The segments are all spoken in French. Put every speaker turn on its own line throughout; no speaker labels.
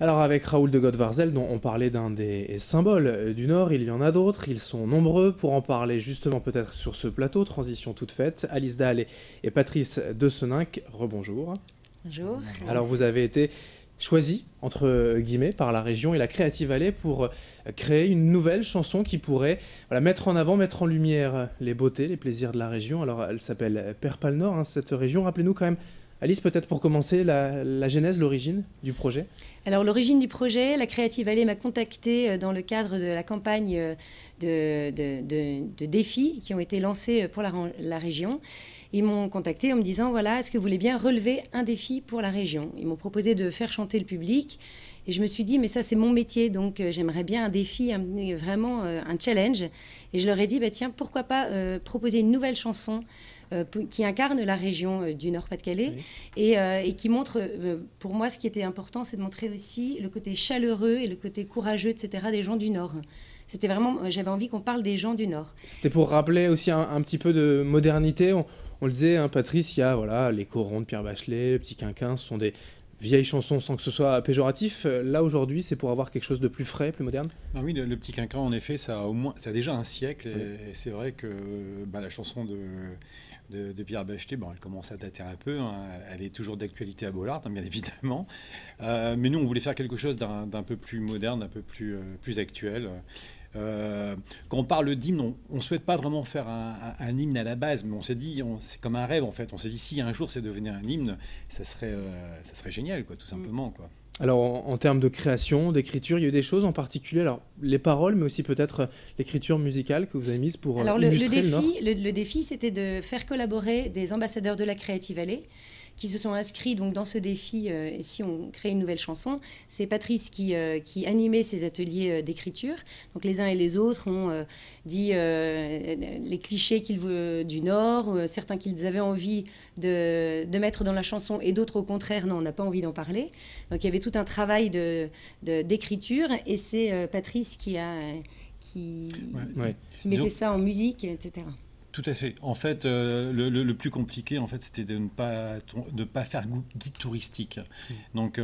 Alors avec Raoul de Godvarzel, dont on parlait d'un des symboles du Nord, il y en a d'autres, ils sont nombreux. Pour en parler justement peut-être sur ce plateau, transition toute faite, Alice Dahl et Patrice de Seninck, rebonjour.
Bonjour.
Alors vous avez été choisi, entre guillemets, par la région et la Creative Valley pour créer une nouvelle chanson qui pourrait mettre en avant, mettre en lumière les beautés, les plaisirs de la région. Alors elle s'appelle Père Pâle Nord, cette région. Rappelez-nous quand même, Alice, peut-être pour commencer, la genèse, l'origine du projet.
Alors l'origine du projet, la Creative Valley m'a contactée dans le cadre de la campagne de défis qui ont été lancés pour la région. Ils m'ont contacté en me disant, voilà, est-ce que vous voulez bien relever un défi pour la région? Ils m'ont proposé de faire chanter le public. Et je me suis dit, mais ça, c'est mon métier, donc j'aimerais bien un défi, vraiment un challenge. Et je leur ai dit, bah, tiens, pourquoi pas proposer une nouvelle chanson qui incarne la région du Nord-Pas-de-Calais, oui. Et qui montre, pour moi, ce qui était important, c'est de montrer aussi le côté chaleureux et le côté courageux, etc., des gens du Nord. C'était vraiment, j'avais envie qu'on parle des gens du Nord.
C'était pour rappeler aussi un petit peu de modernité. On le disait, hein, Patrice, il y a les corons de Pierre Bachelet, le Petit Quinquin, ce sont des vieilles chansons sans que ce soit péjoratif. Là, aujourd'hui, c'est pour avoir quelque chose de plus frais, plus moderne.
Ah oui, le Petit Quinquin, en effet, ça a déjà un siècle. Et c'est vrai que la chanson de Pierre Bachelet, elle commence à dater un peu. Hein. Elle est toujours d'actualité à Bollaert, hein, bien évidemment. Mais nous, on voulait faire quelque chose d'un peu plus moderne, d'un peu plus actuel. Quand on parle d'hymne, on ne souhaite pas vraiment faire un hymne à la base, mais on s'est dit, c'est comme un rêve en fait. On s'est dit, si un jour c'est devenu un hymne, ça serait génial, quoi, tout simplement, quoi.
Alors en termes de création, d'écriture, il y a eu des choses en particulier, alors les paroles, mais aussi peut-être l'écriture musicale que vous avez mise pour illustrer le Nord.
Le défi, c'était de faire collaborer des ambassadeurs de la Creative Valley qui se sont inscrits donc, dans ce défi, et si on crée une nouvelle chanson. C'est Patrice qui animait ces ateliers d'écriture. Donc les uns et les autres ont dit les clichés du Nord, certains qu'ils avaient envie de mettre dans la chanson et d'autres au contraire, non, on n'a pas envie d'en parler. Donc il y avait tout un travail d'écriture et c'est Patrice qui mettait ça en musique, etc.
Tout à fait. En fait, le plus compliqué, en fait, c'était de ne pas faire guide touristique. Donc,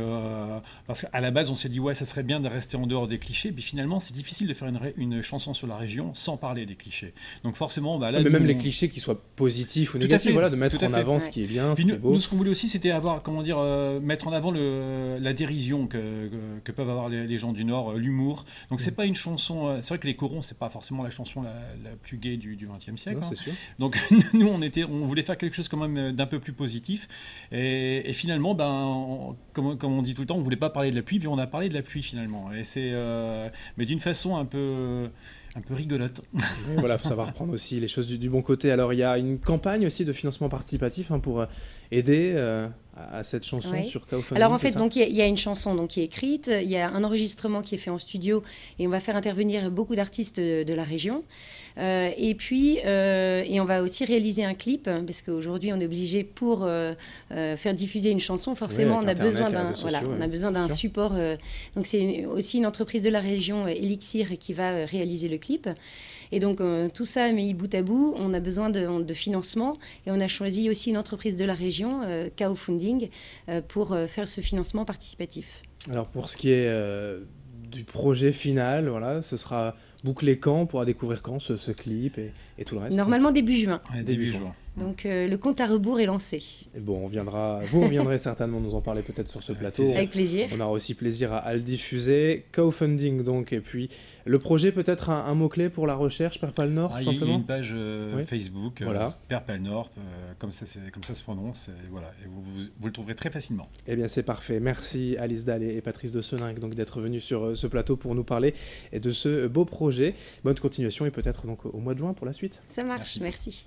parce qu'à la base, on s'est dit, ouais, ça serait bien de rester en dehors des clichés. Puis finalement, c'est difficile de faire une chanson sur la région sans parler des clichés. Donc forcément, là,
mais même les clichés qui soient positifs ou négatifs, de mettre en avant ce qui est bien, ce qui est beau.
Nous, ce qu'on voulait aussi, c'était mettre en avant la dérision que peuvent avoir les gens du Nord, l'humour. Donc c'est pas une chanson. C'est vrai que les corons, c'est pas forcément la chanson la plus gaie du XXe siècle.
Non,
hein. Donc nous, on voulait faire quelque chose quand même d'un peu plus positif. Et finalement, comme on dit tout le temps, on voulait pas parler de la pluie, puis on a parlé de la pluie finalement. Et mais d'une façon un peu rigolote.
Oui, voilà, il faut savoir prendre aussi les choses du bon côté. Alors il y a une campagne aussi de financement participatif pour aider à cette chanson sur Kaufunding.
Alors en fait, donc il y a une chanson qui est écrite, il y a un enregistrement qui est fait en studio et on va faire intervenir beaucoup d'artistes de la région. Et on va aussi réaliser un clip parce qu'aujourd'hui on est obligé pour faire diffuser une chanson, forcément on a besoin d'un support. Donc c'est aussi une entreprise de la région, Elixir, qui va réaliser le clip. Et donc tout ça mis bout à bout, on a besoin de financement et on a choisi aussi une entreprise de la région, Kaufunding, pour faire ce financement participatif.
Alors pour ce qui est du projet final, voilà, ce sera bouclé quand? On pourra découvrir quand ce clip et tout le reste?
Normalement début juin.
Ouais, début juin.
Donc le compte à rebours est lancé.
Et bon, vous reviendrez certainement nous en parler peut-être sur ce plateau.
Avec plaisir.
On aura aussi plaisir à le diffuser. Kaufunding donc, et puis le projet, peut-être un mot-clé pour la recherche, Père Pâle Nord,
simplement. Il y a une page Facebook,
voilà.
Père Pâle Nord, comme ça se prononce, et voilà, et vous le trouverez très facilement.
Eh bien c'est parfait. Merci Alice Dahl et Patrice de Seninck donc d'être venus sur ce plateau pour nous parler de ce beau projet. Bonne continuation et peut-être donc au mois de juin pour la suite.
Ça marche, merci.